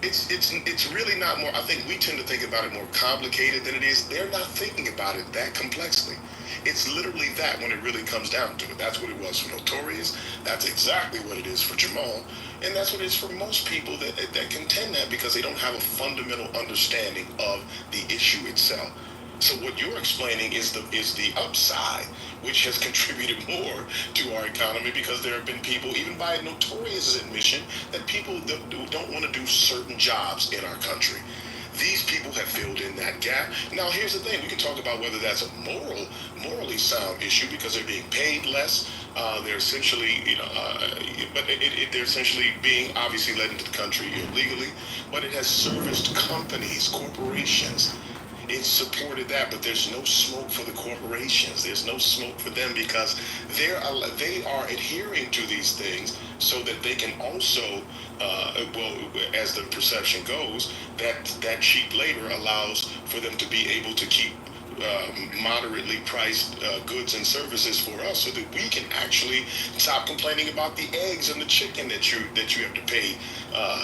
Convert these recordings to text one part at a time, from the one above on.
It's really not more. I think we tend to think about it more complicated than it is. They're not thinking about it that complexly. It's literally that when it really comes down to it. That's what it was for Notorious. That's exactly what it is for Jamal, and that's what it is for most people that contend that because they don't have a fundamental understanding of the issue itself. So what you're explaining is the upside, which has contributed more to our economy because there have been people, even by Notorious admission, that people don't want to do certain jobs in our country. These people have filled in that gap. Now, here's the thing: we can talk about whether that's a morally sound issue because they're being paid less. They're essentially, they're essentially being obviously led into the country illegally. But it has serviced companies, corporations. It supported that, but there's no smoke for the corporations. There's no smoke for them because they are adhering to these things so that they can also, as the perception goes, that cheap labor allows for them to be able to keep moderately priced goods and services for us, so that we can actually stop complaining about the eggs and the chicken that you have to pay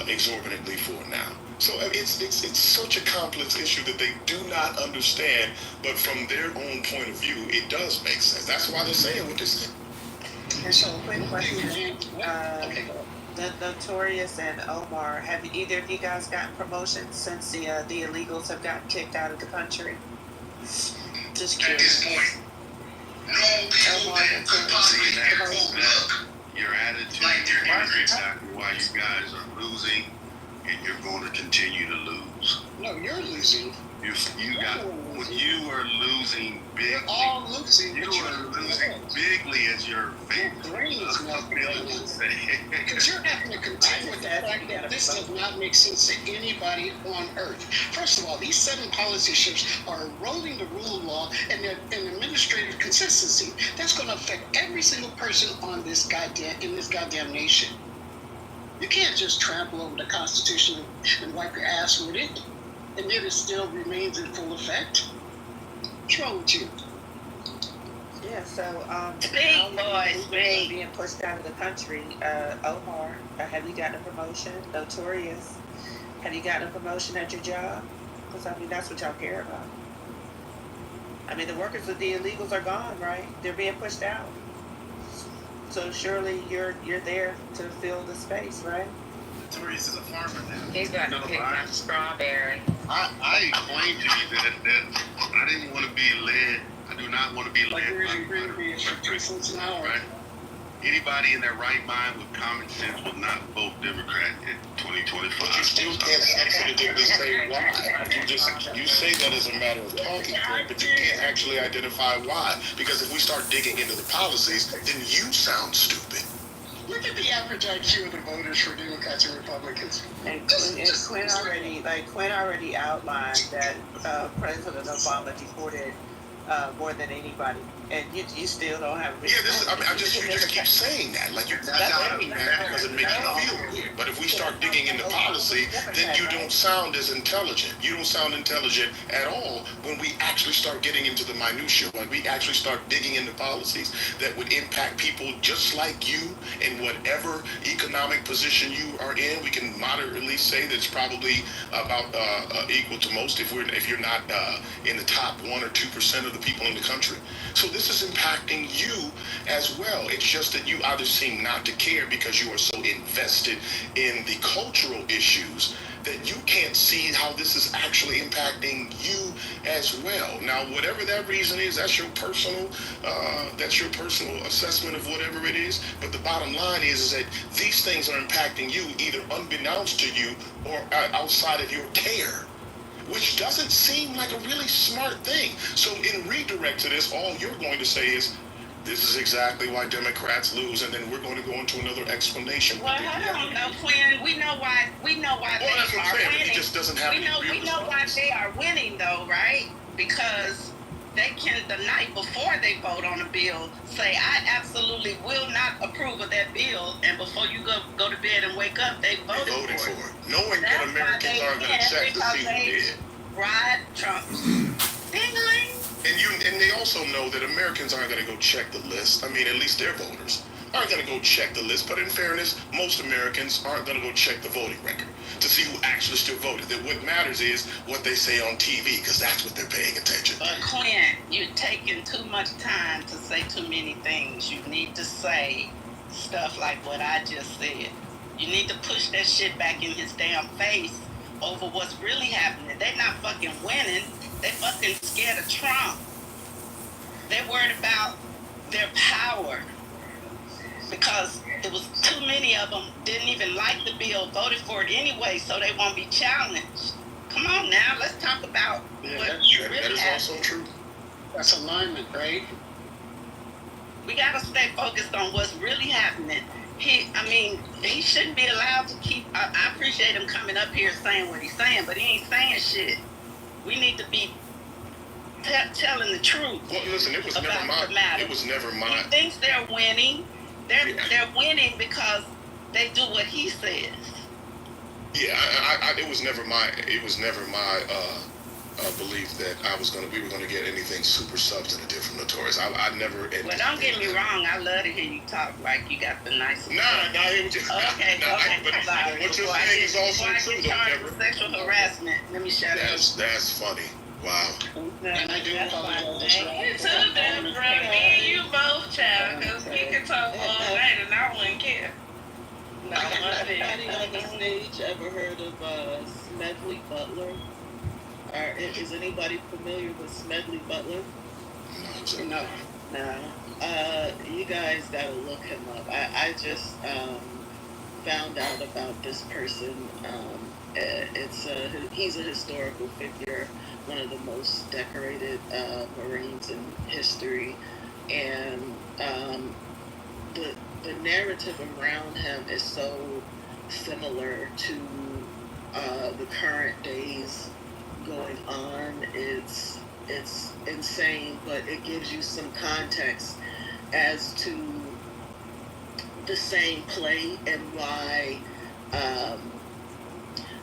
exorbitantly for now. So it's such a complex issue that they do not understand, but from their own point of view, it does make sense. That's why they're saying what they're saying. And so, quick question: the Notorious and Omar, have either of you guys gotten promotions since the illegals have gotten kicked out of the country? Just At this curious. point, no people that could possibly ever look Your attitude like they're is exactly why you guys are losing, and you're going to continue to lose. No, you're losing. When you are losing bigly. We're all losing. You are losing bigly as your favorite. Your brain is not because you're having to contend with the fact that this does not make sense to anybody on earth. First of all, these 7 policy shifts are eroding the rule of law and administrative consistency. That's going to affect every single person on in this goddamn nation. You can't just trample over the Constitution and wipe your ass with it, and yet it still remains in full effect. What's wrong with you? Yeah, so Big boys, big. being pushed out of the country. Omar, have you gotten a promotion? Notorious, have you gotten a promotion at your job? Because I mean, that's what y'all care about. I mean, the workers of the illegals are gone, right? They're being pushed out. So surely you're there to fill the space, right? Notorious is a farmer now. He's got to pick my strawberry. I explained to you that I didn't want to be led. I do not want to be Like led you're by agreeing to be for 2 cents an hour. right? Anybody in their right mind with common sense will not vote Democrat in 2025. But you still can't definitively say why. You say that as a matter of talking point, but you can't actually identify why. Because if we start digging into the policies, then you sound stupid. Look at the average IQ of the voters for Democrats and Republicans. And Quinn already outlined that President Obama deported more than anybody, and you still don't have. Yeah, you just keep saying that, like you're saying that because it makes you feel weird. But if we start digging into policy, then you don't sound as intelligent. You don't sound intelligent at all when we actually start getting into the minutia. When we actually start digging into policies that would impact people just like you in whatever economic position you are in. We can moderately say that's probably about equal to most if you're not in the top 1 or 2% of the people in the country. So this is impacting you as well. It's just that you either seem not to care because you are so invested in the cultural issues that you can't see how this is actually impacting you as well. Now, whatever that reason is, that's your personal assessment of whatever it is. But the bottom line is that these things are impacting you either unbeknownst to you or outside of your care, which doesn't seem like a really smart thing. So in redirect to this, all you're going to say is, this is exactly why Democrats lose, and then we're going to go into another explanation. Well, hold on, though, Quinn. We know why Well, they that's what I'm are saying, but winning. he just doesn't have any real We know why response. they are winning, though, right? Because they can, the night before they vote on a bill, say, I absolutely will not approve of that bill, and before you go to bed and wake up, they They voted voted for for it. it, knowing that That's why Americans they aren't going win, to check to because see who they did. ride Trump. Ding-a-ling. And they also know that Americans aren't going to go check the list. I mean, at least their voters. aren't going to go check the list. But in fairness, most Americans aren't going to go check the voting record to see who actually still voted. That what matters is what they say on TV, because that's what they're paying attention. But Quinn, you're taking too much time to say too many things. You need to say stuff like what I just said. You need to push that shit back in his damn face over what's really happening. They're not fucking winning. They fucking scared of Trump. They're worried about their power because it was too many of them didn't even like the bill, voted for it anyway, so they won't be challenged. Come on now, let's talk about what that's true. really That is happened. also true. That's alignment, right? We gotta stay focused on what's really happening. He shouldn't be allowed to keep. I appreciate him coming up here saying what he's saying, but he ain't saying shit. We need to be telling the truth. Well, listen, it was never about the my. matter. It was never He my. thinks they're winning. They're winning because they do what he says. Yeah, it was never my. It was never my belief that we were gonna get anything super substantive from Notorious. I never. Well, don't get me wrong. I love to hear you talk like you got the nicest. Nah, it was just. Okay, but Sorry. What you're saying is also true, though, charged Deborah. with sexual harassment. Let me shut up. That's funny. Wow. And I do apologize. You too, Deborah. Me and you both, child, because we can talk all night and I wouldn't care. No, Anybody on the stage ever heard of Smedley Butler? Or is anybody familiar with Smedley Butler? No. No. You guys gotta look him up. I just found out about this person. He's a historical figure, one of the most decorated Marines in history, and the narrative around him is so similar to the current days going on. It's insane, but it gives you some context as to the same play and why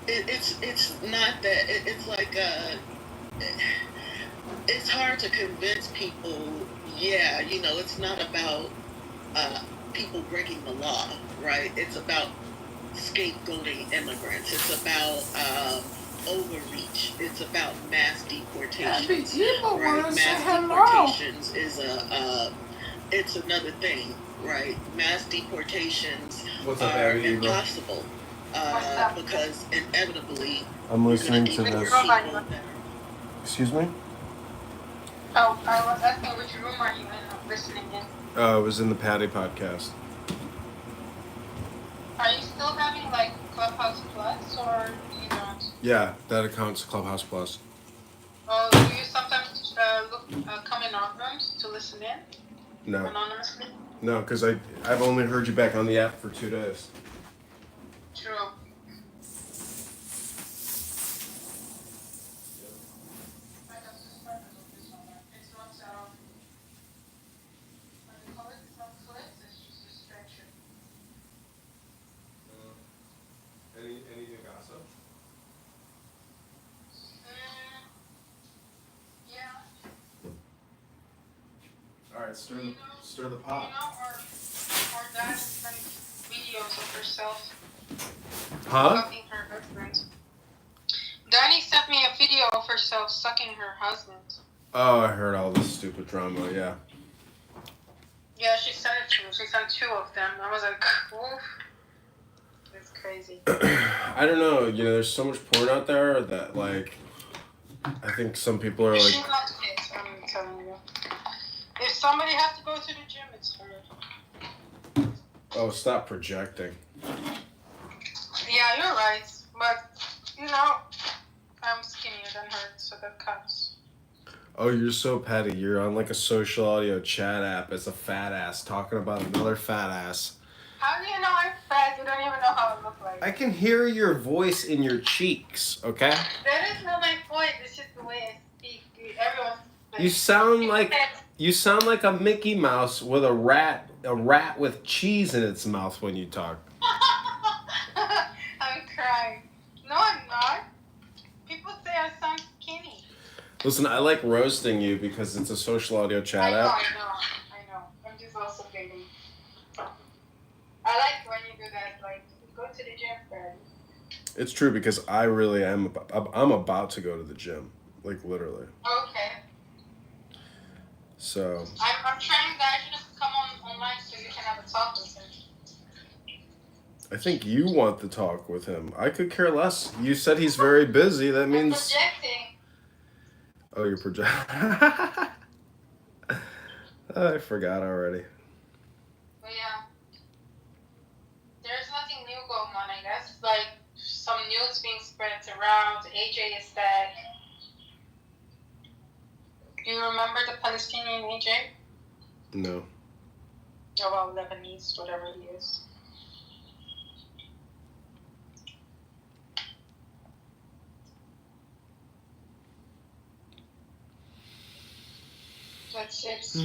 it's not that it's like it's hard to convince people. Yeah, it's not about people breaking the law, right? It's about scapegoating immigrants. It's about overreach. It's about mass deportations. Right? Mass deportations is it's another thing, right? Mass deportations are impossible because inevitably I'm listening to this. Excuse me? Oh, I was asking which room are you in? I'm listening in. It was in the Patty podcast. Are you still having like Clubhouse Plus or you don't? Yeah, that account's Clubhouse Plus. Oh, do you sometimes come in our rooms to listen in? No. Anonymously? No, because I've only heard you back on the app for 2 days. True. Anything gossip? Yeah. All right, stir the pot. Our dad sent videos of herself Huh? sucking her husband. Danny sent me a video of herself sucking her husband. Oh, I heard all this stupid drama, yeah. Yeah, she sent it to me. She sent 2 of them. I was like, oof. It's crazy. I don't know, there's so much porn out there that, like, I think some people are like... She's not fit, I'm telling you. If somebody has to go to the gym, it's her. Oh, stop projecting. Yeah, you're right. But, I'm skinnier than her, so that counts. Oh, you're so petty. You're on, like, a social audio chat app as a fat ass talking about another fat ass. How do you know I'm fat? You don't even know how I look like. I can hear your voice in your cheeks, okay? That is not my point. It's just the way I speak. Everyone's like, You sound like a Mickey Mouse with a rat with cheese in its mouth when you talk. I'm crying. No, I'm not. People say I sound skinny. Listen, I like roasting you because it's a social audio chat app. I know. I'm just also kidding. It's true because I really am. I'm about to go to the gym, like literally. Okay. So I'm trying that you to come online so you can have a talk with him. I think you want to talk with him. I could care less. You said he's very busy. That I'm means. projecting. Oh, you're projecting. I forgot already. But yeah, there's nothing new going on. I guess like some news being spread around. AJ is dead. Do you remember the Palestinian AJ? No. Oh, well, Lebanese, whatever he is. That's it.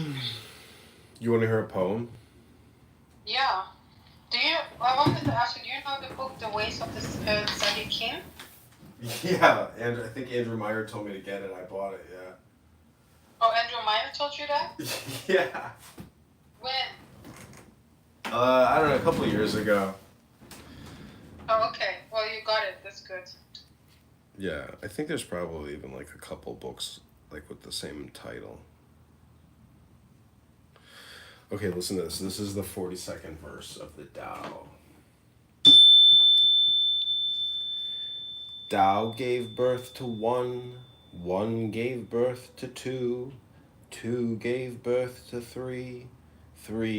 You want to hear a poem? Yeah. I wanted to ask you, do you know the book The Ways of the Sadiq King? Yeah, and I think Andrew Meyer told me to get it. I bought it. Yeah. Oh, Andrew Meyer told you that? Yeah. When? I don't know, a couple of years ago. Oh, okay. Well, you got it. That's good. Yeah, I think there's probably even like a couple books like with the same title. Okay, listen to this. This is the 42nd verse of the Tao. Tao gave birth to one gave birth to two gave birth to three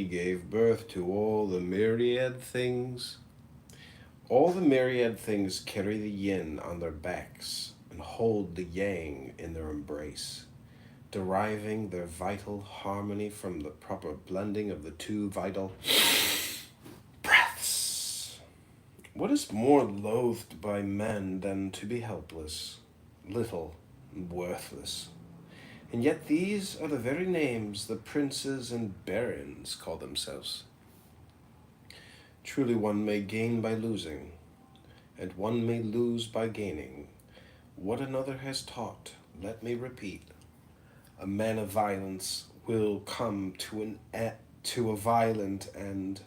gave birth to all the myriad things. All the myriad things carry the yin on their backs and hold the yang in their embrace, deriving their vital harmony from the proper blending of the two vital breaths. What is more loathed by men than to be helpless, little, and worthless? And yet these are the very names the princes and barons call themselves. Truly one may gain by losing, and one may lose by gaining. What another has taught, let me repeat. A man of violence will come to a violent end.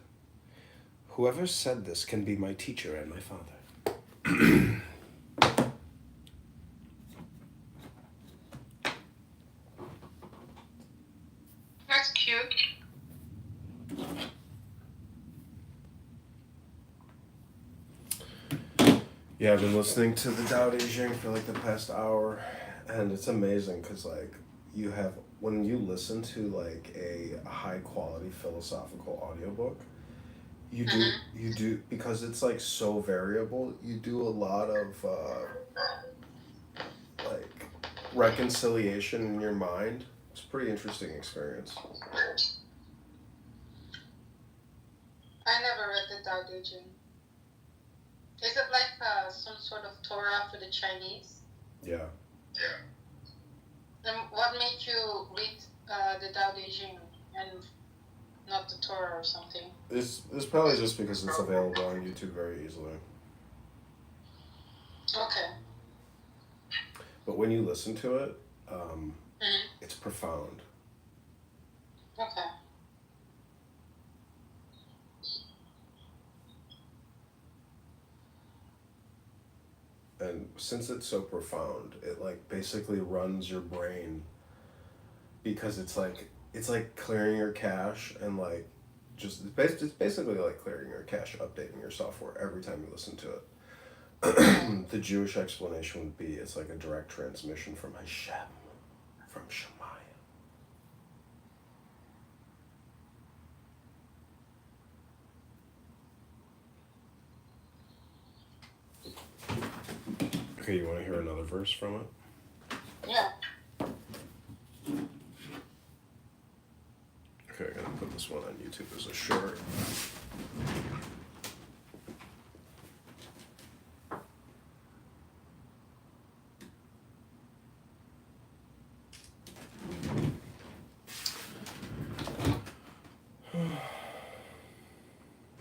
Whoever said this can be my teacher and my father. That's cute. Yeah, I've been listening to the Tao Te Ching for like the past hour, and it's amazing because like you have when you listen to like a high quality philosophical audiobook, you do because it's like so variable. You do a lot of like reconciliation in your mind. It's a pretty interesting experience. I never read the Tao Te Ching. Is it like some sort of Torah for the Chinese? Yeah. And what made you read the Tao Te Ching and not the Torah or something? It's probably just because it's available on YouTube very easily. Okay. But when you listen to it, it's profound. Okay. And since it's so profound, it like basically runs your brain because it's like clearing your cache and like it's basically like clearing your cache, updating your software every time you listen to it. The Jewish explanation would be it's like a direct transmission from Hashem, from Shemayim. Okay, you want to hear another verse from it? Yeah. Okay, I'm gonna put this one on YouTube as a short.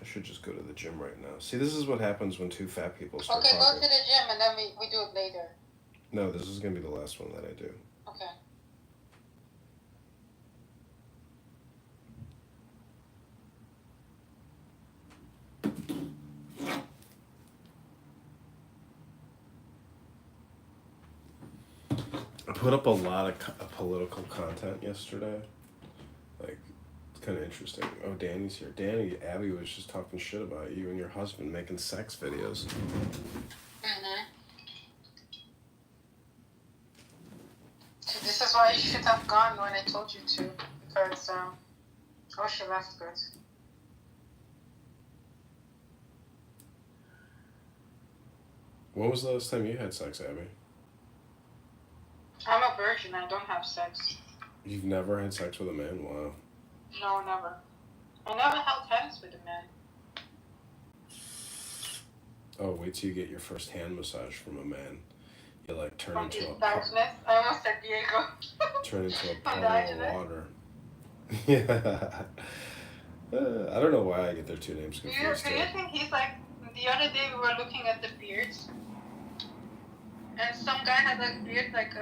I should just go to the gym right now. See, this is what happens when two fat people start Okay, talking. go to the gym and then we do it later. No, this is gonna be the last one that I do. Okay. put up a lot of political content yesterday. Like, it's kind of interesting. Oh, Danny's here. Danny, Abby was just talking shit about you and your husband making sex videos. Mm-hmm. So this is why you should have gone when I told you to, because oh, she left good. When was the last time you had sex, Abby? I'm a virgin. I don't have sex. You've never had sex with a man? Wow. No, never. I never held hands with a man. Oh, wait till you get your first hand massage from a man. You like turn From into the a darkness. I almost said Diego. turn into a From puddle the of water. Yeah. I don't know why I get their two names Do you confused. think he's like, the other day we were looking at the beards, and some guy had a beard like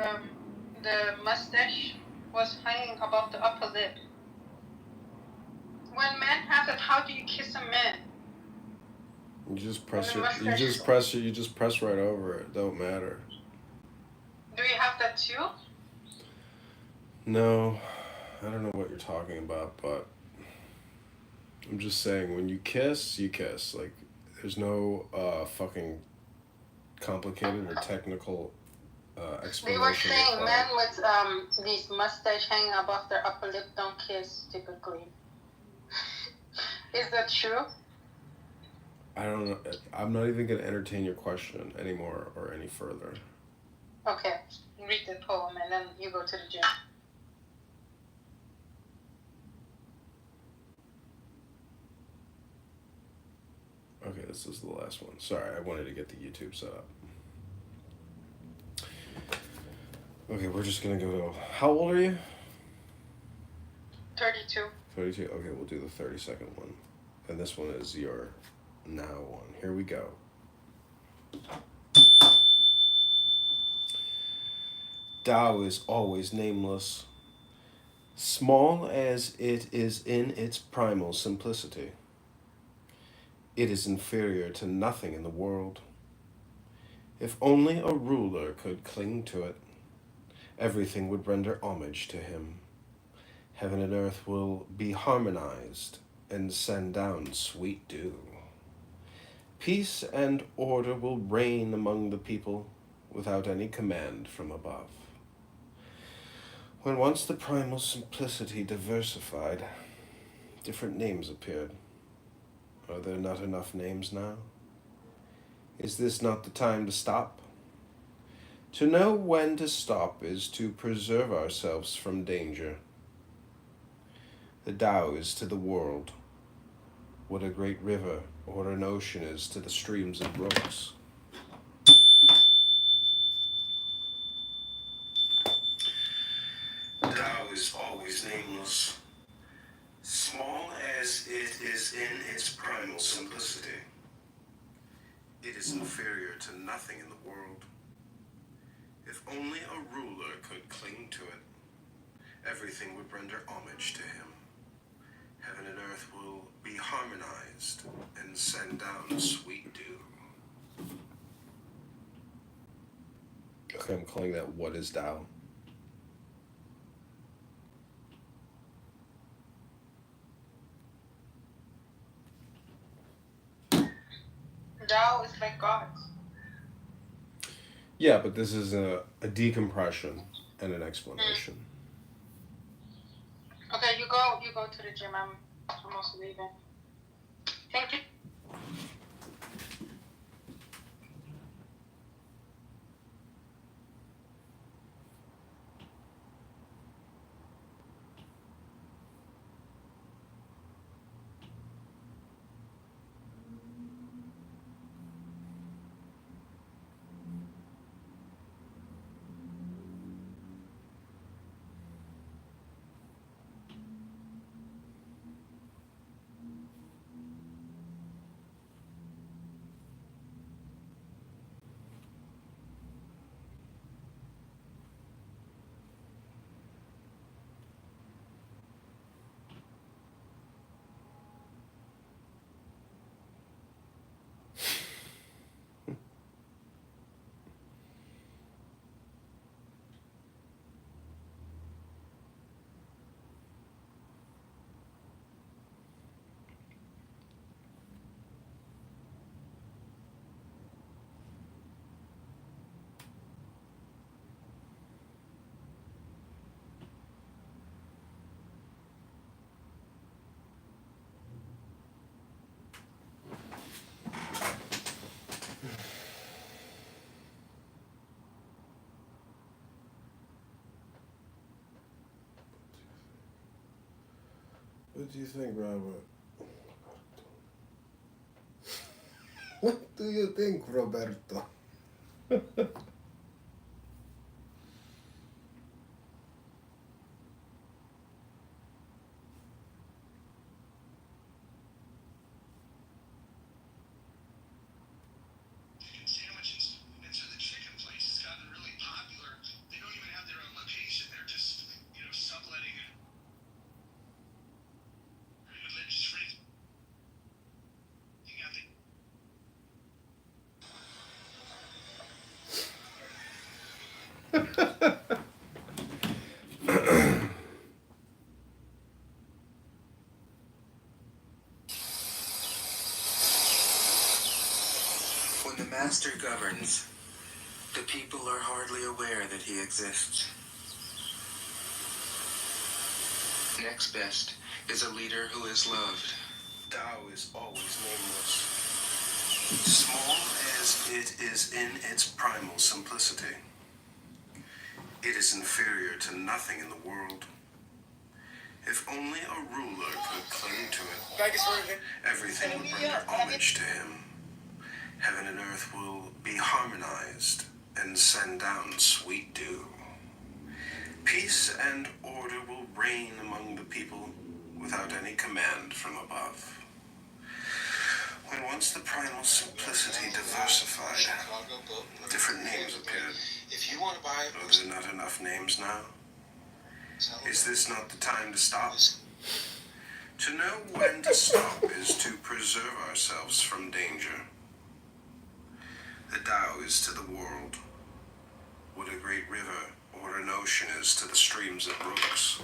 the mustache was hanging above the upper lip. When men have that, how do you kiss a man? You just press And the it. You mustache- just press right over it. Don't matter. Do you have that too? No, I don't know what you're talking about, but I'm just saying when you kiss, you kiss. Like, there's no fucking complicated or technical explanation. They were saying required. men with these mustache hanging above their upper lip don't kiss typically. Is that true? I don't know. I'm not even gonna entertain your question anymore or any further. Okay, read the poem and then you go to the gym. Okay, this is the last one. Sorry, I wanted to get the YouTube set up. Okay, we're just gonna go to. How old are you? 32. 32. Okay, we'll do the 30-second one, and this one is your now one. Here we go. Tao is always nameless, small as it is in its primal simplicity. It is inferior to nothing in the world. If only a ruler could cling to it, everything would render homage to him. Heaven and earth will be harmonized and send down sweet dew. Peace and order will reign among the people without any command from above. When once the primal simplicity diversified, different names appeared. Are there not enough names now? Is this not the time to stop? To know when to stop is to preserve ourselves from danger. The Tao is to the world what a great river or an ocean is to the streams and brooks. Tao is always nameless, small as it is in its primal simplicity. It is inferior to nothing in the world. If only a ruler could cling to it, everything would render homage to him. Heaven and earth will be harmonized and send down sweet dew. Okay, I'm calling that What is Tao? Tao is like God. Yeah, but this is a decompression and an explanation. Okay, you go to the gym. I'm almost leaving. Thank you. What do you think, Robert? What do you think, Roberto? Sandwiches. And so the chicken place has gotten really popular. They don't even have their own location. They're just, subletting it. Just free. You got the When the master governs, the people are hardly aware that he exists. Next best is a leader who is loved. Tao is always nameless. Small as it is in its primal simplicity, it is inferior to nothing in the world. If only a ruler could cling to it, everything would render homage to him. Heaven and earth will be harmonized and send down sweet dew. Peace and order will reign among the people without any command from above. When once the primal simplicity diversified, different names appeared. Are there not enough names now? Is this not the time to stop? To know when to stop is to preserve ourselves from danger. The Tao is to the world what a great river or an ocean is to the streams and brooks.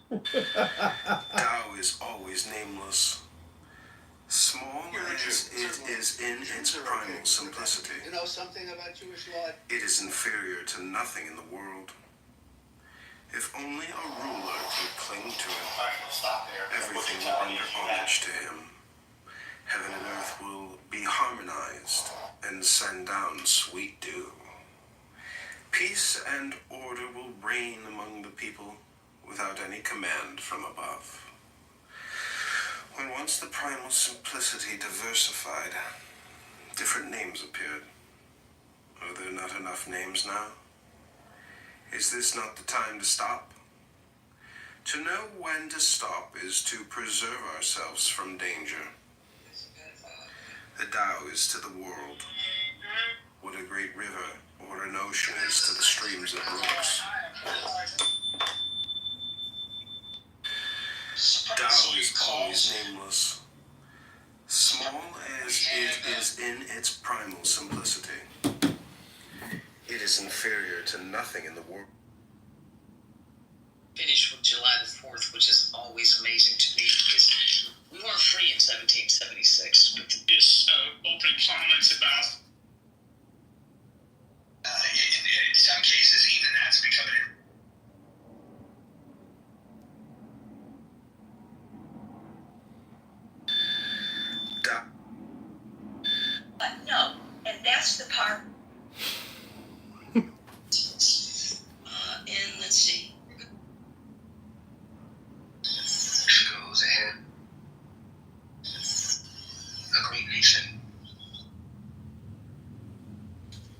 Tao is always nameless. Small as it is in its primal simplicity, You know something about Jewish law? it is inferior to nothing in the world. If only a ruler could cling to it, everything will render homage to him. Heaven and earth will be harmonized and send down sweet dew. Peace and order will reign among the people without any command from above. When once the primal simplicity diversified, different names appeared. Are there not enough names now? Is this not the time to stop? To know when to stop is to preserve ourselves from danger. The Tao is to the world what a great river or an ocean is to the streams and brooks. Tao is always nameless. Small as it is in its primal simplicity, it is inferior to nothing in the world. Finish with July the 4th, which is always amazing to me because we weren't free in 1776. But Just opening comments about. In some cases, even that's becoming. But no, and that's the part. And let's see. Goes ahead. A great nation.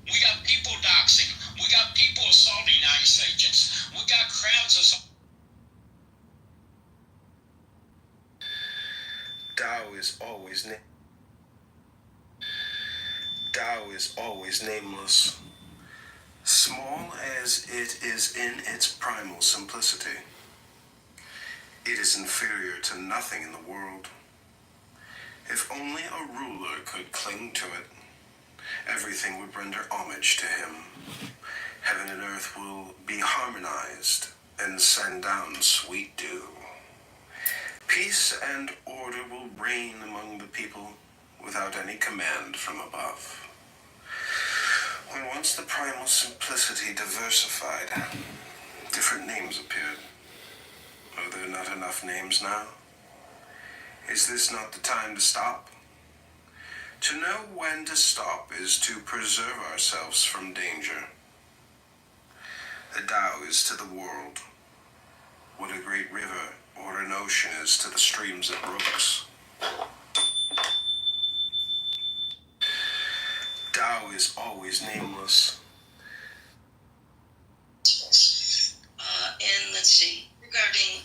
We got people doxing. We got people assaulting ICE agents. We got crowds assaulting. Tao is always nameless. Small as it is in its primal simplicity, it is inferior to nothing in the world. If only a ruler could cling to it, everything would render homage to him. Heaven and earth will be harmonized and send down sweet dew. Peace and order will reign among the people without any command from above. When once the primal simplicity diversified, different names appeared. Are there not enough names now? Is this not the time to stop? To know when to stop is to preserve ourselves from danger. The Tao is to the world what a great river or an ocean is to the streams and brooks. Tao is always nameless. And let's see, regarding,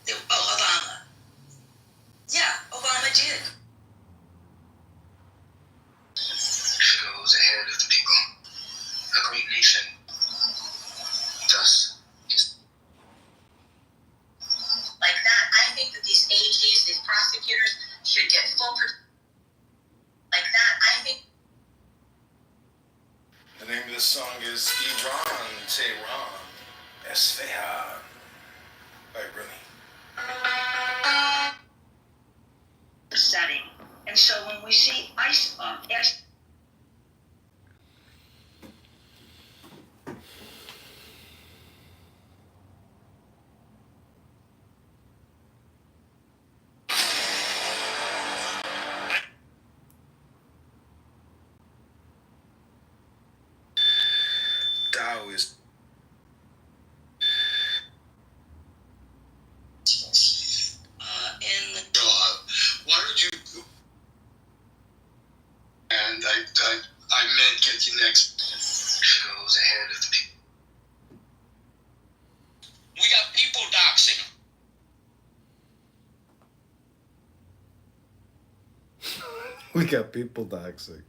Obama. Yeah, Obama did. Goes ahead of the people. A great nation. Just like that, I think that these AGs, these prosecutors, should get full like that, I think. The name of this song is Iran, Tehran, Esfahan by Rumi. Setting. And so when we see ice, Tao is in the Why don't you? And I meant get you next. goes ahead of the people. We got people doxing. We got people doxing.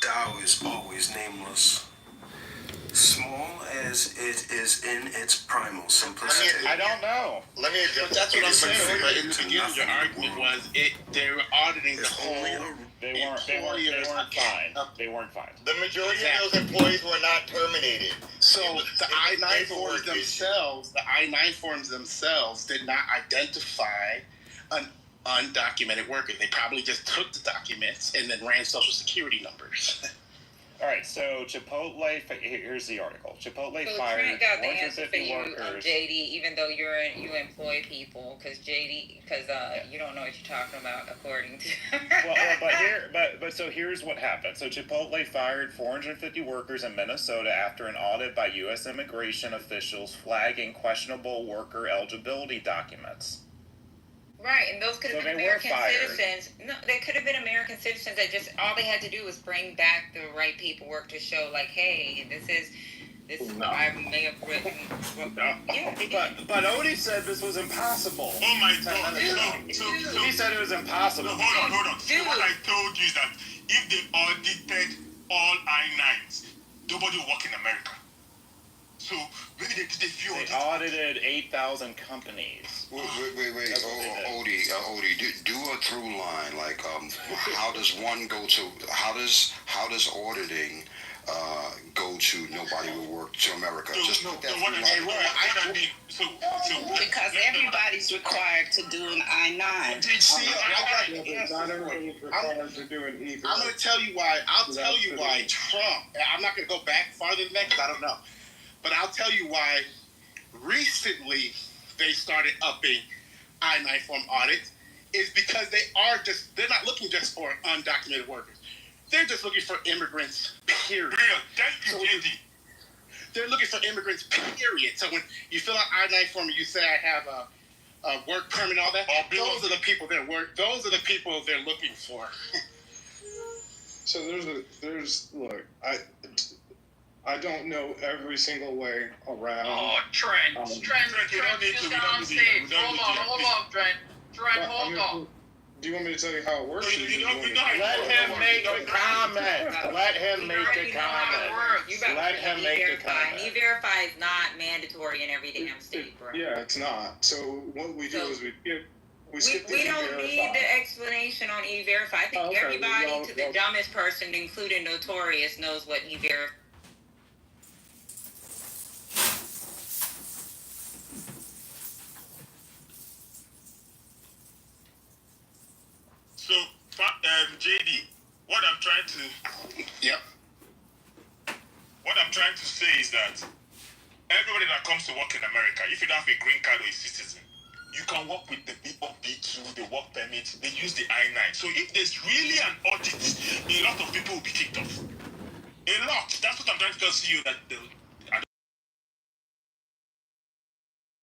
Tao is always nameless. Small as it is in its primal simplicity. I don't know. Let me. But that's what I'm saying. But in the beginning, your argument was they were auditing the whole. They weren't fined. They weren't fined. The majority of those employees were not terminated. So the I-9 forms themselves did not identify an undocumented worker. They probably just took the documents and then ran social security numbers. All right, so Chipotle. Here's the article. Chipotle So fired Trent got the answer for 450 you, workers. JD. Even though you employ people, because JD, you don't know what you're talking about, according to. So here's what happened. So Chipotle fired 450 workers in Minnesota after an audit by U.S. immigration officials flagging questionable worker eligibility documents. Right, and those could have been American citizens. No, they could have been American citizens that just all they had to do was bring back the right paperwork to show, like, hey, this. No. I may have written. No. Yeah, but Odie said this was impossible. Oh my God! He said it was impossible. No, hold on. So what I told you is that if they audited all I-9s, nobody will work in America. So maybe they did a few. They audited 8,000 companies. Wait. Odie, do a through line. Like, how does one go to? How does auditing go to nobody will work to America? Just put that because everybody's required to do an I-9. Not everybody's required to do an E. I'm going to tell you why. I'll tell you why Trump. I'm not going to go back farther than that because I don't know. But I'll tell you why recently they started upping I-9 form audits is because they're not looking just for undocumented workers. They're just looking for immigrants, period. Thank you, JD. They're looking for immigrants, period. So when you fill out I-9 form and you say I have a work permit and all that, those are the people they're looking for. So look, I don't know every single way around. Oh, Trent, you don't need to. Hold on, Trent. Hold on. Do you want me to tell you how it works? Let him make a comment. Let him make a comment. Let him make a comment. E-Verify is not mandatory in every damn state, bro. Yeah, it's not. So what we do is we skip the We don't need the explanation on E-Verify. I think everybody, to the dumbest person, including Notorious, knows what E-Verify. So, JD, what I'm trying to say is that everybody that comes to work in America, if you don't have a green card or a citizen, you can work with the B2, the work permit, they use the I-9. So if there's really an audit, a lot of people will be kicked off. A lot. That's what I'm trying to tell you, that